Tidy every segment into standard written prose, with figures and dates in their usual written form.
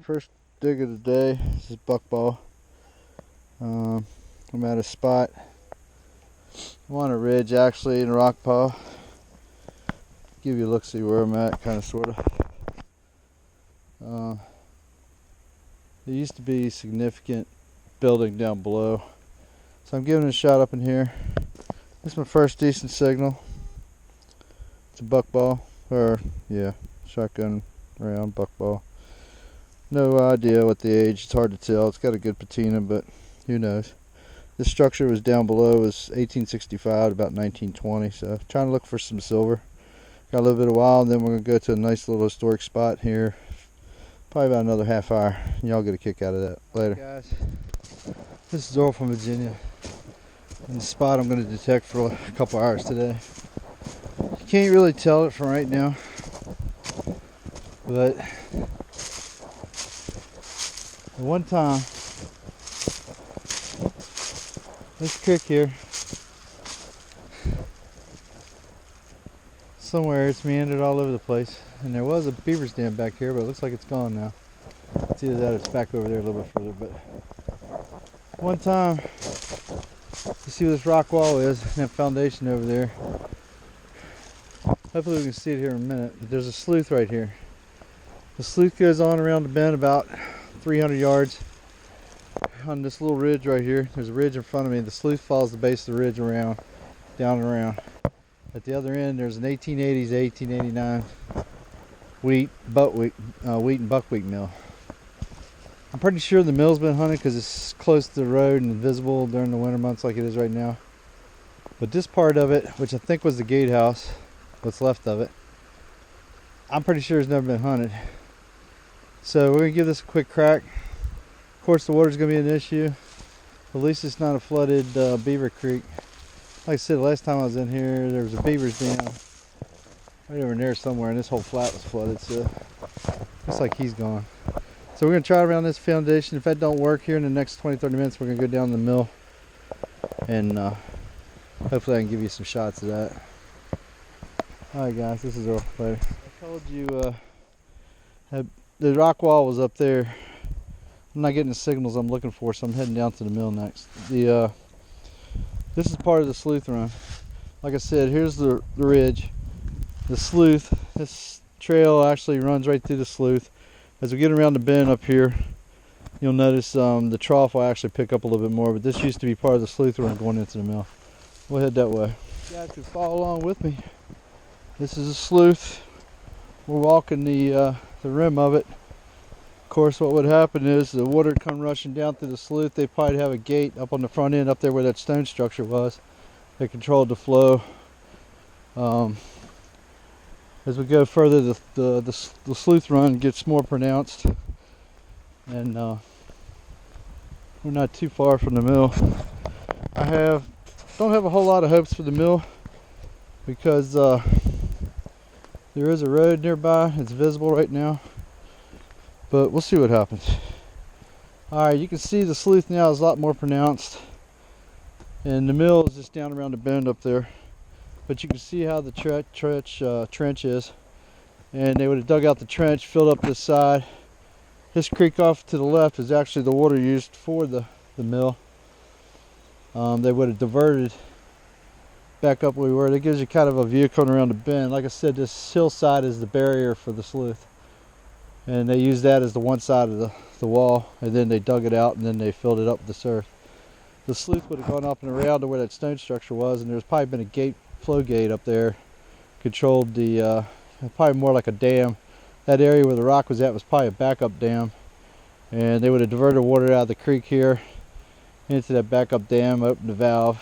First dig of the day. This is buckball. I'm at a spot. I'm on a ridge actually in a rock pile. Give you a look, see where I'm at, kind of, sort of. There used to be significant building down below, so I'm giving it a shot up in here. This is my first decent signal. It's a buckball, or yeah, shotgun round buckball. No idea what the age, it's hard to tell. It's got a good patina, but who knows. This structure was down below, was 1865 to about 1920, so trying to look for some silver. Got a little bit of while, and then we're going to go to a nice little historic spot here. Probably about another half hour. Y'all get a kick out of that later. Hey guys, this is Earl from Virginia. In the spot I'm going to detect for a couple hours today. You can't really tell it from right now, but at one time, this creek here, somewhere it's meandered all over the place, and there was a beaver's dam back here, but it looks like it's gone now. It's either that or it's back over there a little bit further, but one time, you see where this rock wall is, and that foundation over there. Hopefully we can see it here in a minute, but there's a slough right here. The slough goes on around the bend about 300 yards on this little ridge right here. There's a ridge in front of me. The slough follows the base of the ridge around, down and around. At the other end, there's an 1880s, 1889 wheat and buckwheat mill. I'm pretty sure the mill's been hunted because it's close to the road and visible during the winter months like it is right now. But this part of it, which I think was the gatehouse, what's left of it, I'm pretty sure it's never been hunted. So we're going to give this a quick crack. Of course the water's going to be an issue. At least it's not a flooded beaver creek. Like I said, last time I was in here, there was a beaver's dam right over there somewhere, and this whole flat was flooded, so looks like he's gone. So we're going to try around this foundation. If that don't work here in the next 20-30 minutes, we're going to go down the mill, and hopefully I can give you some shots of that. Alright guys, this is Earl. Later. I told you the rock wall was up there. I'm not getting the signals I'm looking for, so I'm heading down to the mill next. This is part of the slough run. Like I said, here's the ridge. The slough, this trail actually runs right through the slough. As we get around the bend up here, you'll notice the trough will actually pick up a little bit more, but this used to be part of the slough run going into the mill. We'll head that way. You guys can follow along with me. This is a slough. We're walking the rim of it. Of course, what would happen is the water would come rushing down through the slough. They'd probably have a gate up on the front end, up there where that stone structure was. They controlled the flow. As we go further, the slough run gets more pronounced, and we're not too far from the mill. Don't have a whole lot of hopes for the mill because there is a road nearby. It's visible right now. But we'll see what happens. Alright, you can see the slough now is a lot more pronounced. And the mill is just down around the bend up there. But you can see how the trench is. And they would have dug out the trench, filled up this side. This creek off to the left is actually the water used for the mill. They would have diverted back up where we were. That gives you kind of a view coming around the bend. Like I said, this hillside is the barrier for the slough. And they used that as the one side of the wall, and then they dug it out and then they filled it up with this earth. The slough would have gone up and around to where that stone structure was, and there's probably been a flow gate up there, controlled probably more like a dam. That area where the rock was at was probably a backup dam, and they would have diverted water out of the creek here into that backup dam, opened the valve,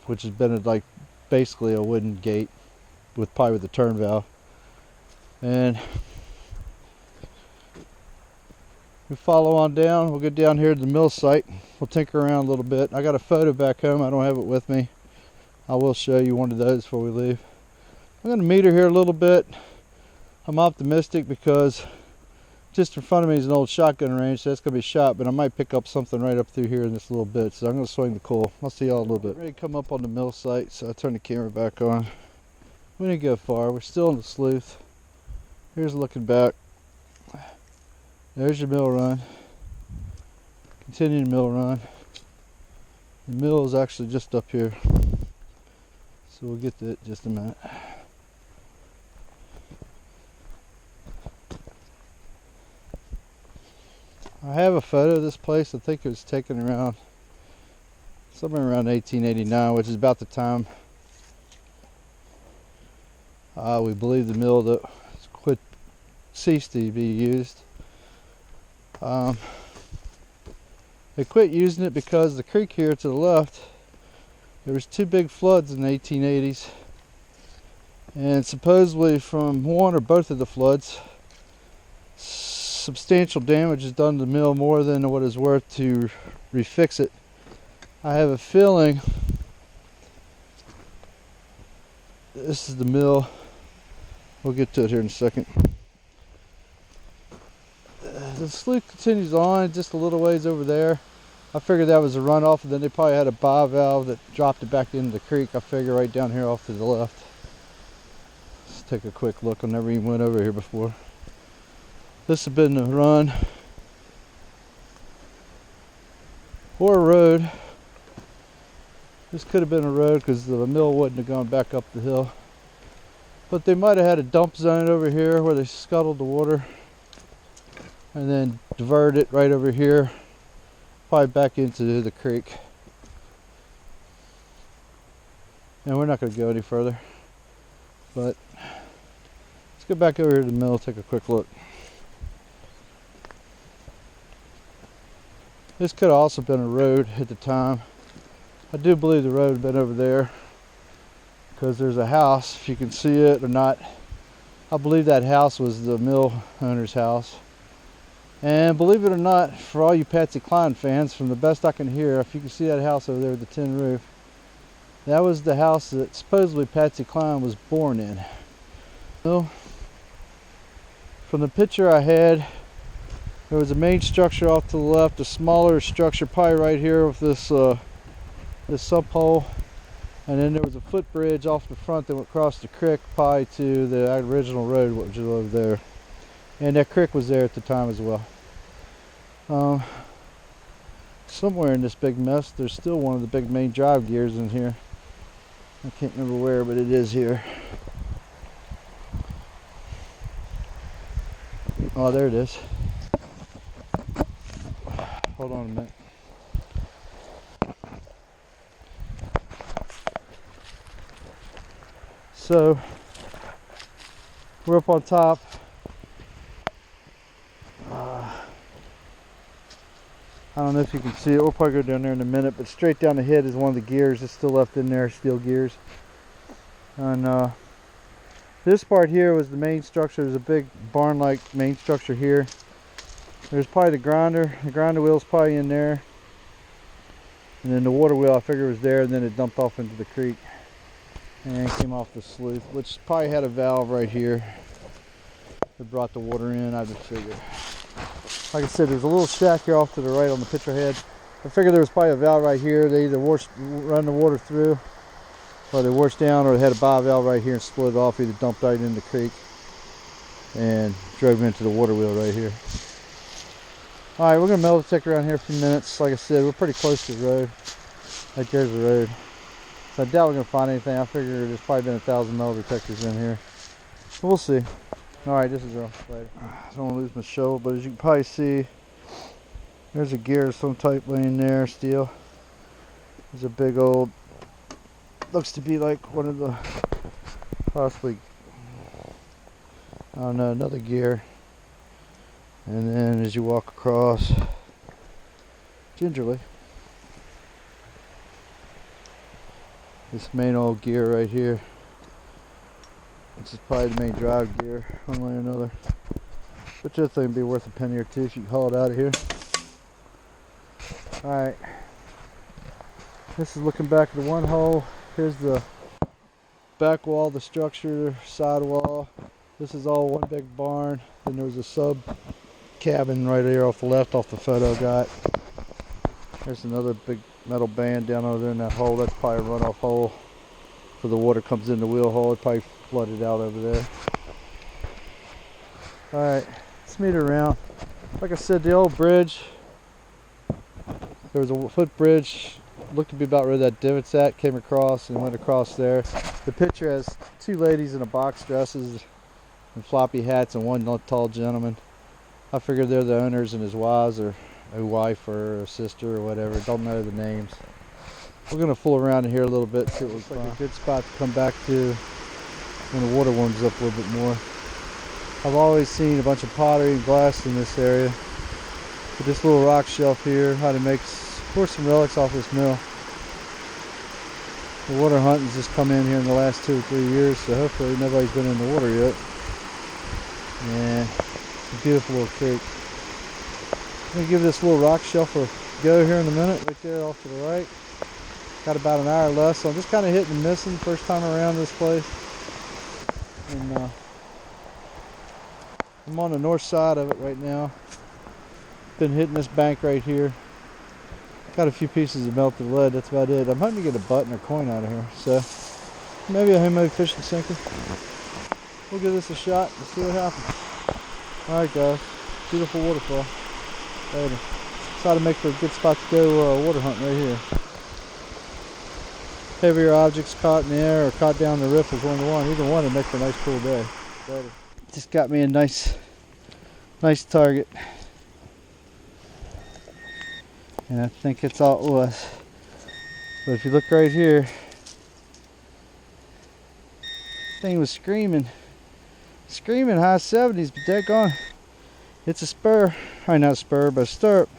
which has been like basically a wooden gate with a turn valve. And we follow on down. We'll get down here to the mill site. We'll tinker around a little bit. I got a photo back home. I don't have it with me. I will show you one of those before we leave. I'm going to meter here a little bit. I'm optimistic because just in front of me is an old shotgun range, so that's going to be shot, but I might pick up something right up through here in this little bit. So I'm going to swing the coal. I'll see y'all a little bit. Ready to come up on the mill site, so I turn the camera back on. We didn't go far. We're still in the slough. Here's looking back. There's your mill run. Continuing mill run. The mill is actually just up here, so we'll get to it in just a minute. I have a photo of this place. I think it was taken around somewhere around 1889, which is about the time we believe the mill that ceased to be used. They quit using it because the creek here to the left, there was 2 big floods in the 1880s, and supposedly from one or both of the floods, substantial damage is done to the mill, more than what is worth to refix it. I have a feeling this is the mill. We'll get to it here in a second. The slough continues on just a little ways over there. I figured that was a runoff, and then they probably had a bivalve that dropped it back into the creek. I figure right down here off to the left. Let's take a quick look. I never even went over here before. This has been the run or a road. This could have been a road because the mill wouldn't have gone back up the hill. But they might have had a dump zone over here where they scuttled the water and then diverted it right over here, probably back into the creek. And we're not going to go any further, but let's go back over here to the mill, take a quick look. This could have also been a road at the time. I do believe the road had been over there because there's a house, if you can see it or not. I believe that house was the mill owner's house. And believe it or not, for all you Patsy Cline fans, from the best I can hear, if you can see that house over there with the tin roof, that was the house that supposedly Patsy Cline was born in. So, from the picture I had, there was a main structure off to the left, a smaller structure probably right here with this sump hole, and then there was a footbridge off the front that went across the creek probably to the original road, which was over there. And that creek was there at the time as well. Somewhere in this big mess, there's still one of the big main drive gears in here. I can't remember where, but it is here. Oh, there it is. Hold on a minute. So, we're up on top. I don't know if you can see it. We'll probably go down there in a minute, but straight down ahead is one of the gears that's still left in there, steel gears. And this part here was the main structure. There's a big barn-like main structure here. There's probably the grinder. The grinder wheel's probably in there. And then the water wheel I figure was there, and then it dumped off into the creek and came off the slough, which probably had a valve right here that brought the water in, I would figure. Like I said, there's a little shack here off to the right on the picture head. I figured there was probably a valve right here. They either run the water through, or they washed down, or they had a bivalve right here and split it off, either dumped right in the creek and drove into the water wheel right here. Alright, we're going to mill detector around here for a few minutes. Like I said, we're pretty close to the road. Right there's the road. So I doubt we're going to find anything. I figure there's probably been 1,000 metal detectors in here. But we'll see. Alright, this is rough. I don't want to lose my shovel, but as you can probably see, there's a gear of some type laying there, steel. There's a big old, looks to be like one of the, possibly, I don't know, another gear. And then as you walk across, gingerly, this main old gear right here. This is probably the main drive gear, one way or another. But this thing would be worth a penny or two if you can haul it out of here. Alright. This is looking back at the one hole. Here's the back wall, the structure, side wall. This is all one big barn. Then there was a sub cabin right there off the left, off the photo I got. There's another big metal band down over there in that hole. That's probably a runoff hole. So the water comes in the wheel hole. It probably flooded out over there. Alright, let's meet around. Like I said, the old bridge, there was a footbridge, looked to be about where that divot's at, came across and went across there. The picture has two ladies in a box dresses and floppy hats and one tall gentleman. I figured they're the owners and his wives, or a wife or a sister or whatever. Don't know the names. We're going to fool around in here a little bit, see what looks like a good spot to come back to when the water warms up a little bit more. I've always seen a bunch of pottery and glass in this area. But this little rock shelf here, how to make, of course, some relics off this mill. The water hunting's just come in here in the last 2 or 3 years, so hopefully nobody's been in the water yet. Yeah, it's a beautiful little creek. I'm going to give this little rock shelf a go here in a minute, right there off to the right. Got about an hour left, so I'm just kind of hitting and missing first time around this place. And I'm on the north side of it right now. Been hitting this bank right here. Got a few pieces of melted lead, that's about it. I'm hoping to get a button or coin out of here, so maybe a homemade fishing sinker. We'll give this a shot and see what happens. Alright guys, beautiful waterfall. Later. Try to make for a good spot to go water hunting right here. Heavier objects caught in the air or caught down the riffles on the one. Either one would make for a nice cool day. Later. Just got me a nice target. And I think that's all it was. But if you look right here, this thing was screaming high 70s, but daggone, it's a spur. Or not a spur, but a stirrup.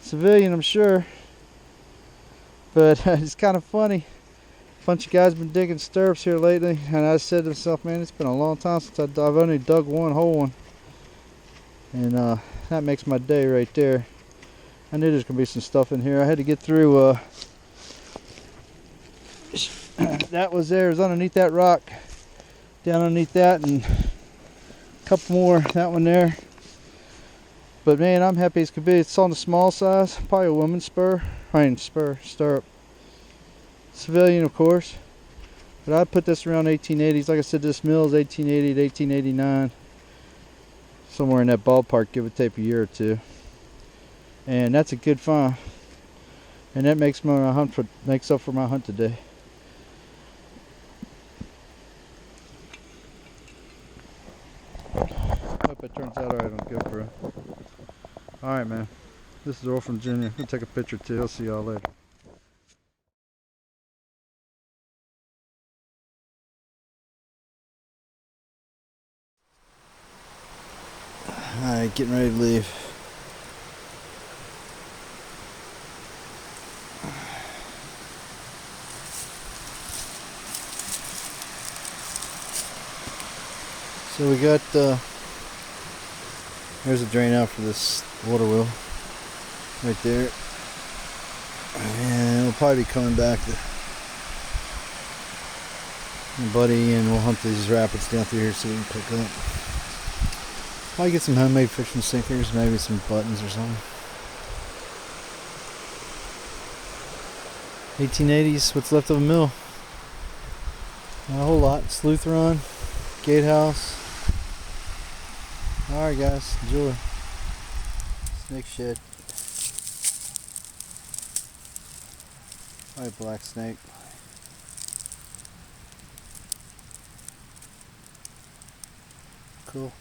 Civilian, I'm sure. But it's kind of funny. A bunch of guys been digging stirrups here lately, and I said to myself, man, it's been a long time since I've only dug one whole one. And that makes my day right there. I knew there's gonna be some stuff in here. I had to get through that was there, it was underneath that rock, down underneath that, and a couple more, that one there. But man, I'm happy as could be. It's on the small size, probably a woman's spur. Stirrup. Civilian, of course. But I put this around 1880s. Like I said, this mill is 1880 to 1889. Somewhere in that ballpark, give or take a year or two. And that's a good find. And that makes makes up for my hunt today. Hope it turns out alright on GoPro. Alright, man. This is Earl from Virginia. I'll take a picture too. I'll see y'all later. Alright, getting ready to leave. So we got, there's a drain out for this water wheel. Right there. And we'll probably be coming back to my buddy, and we'll hunt these rapids down through here so we can pick up. Probably get some homemade fishing sinkers, maybe some buttons or something. 1880s, what's left of a mill. Not a whole lot. Sleuth run, gatehouse. Alright guys, enjoy. Snake shed. Alright, black snake. Cool.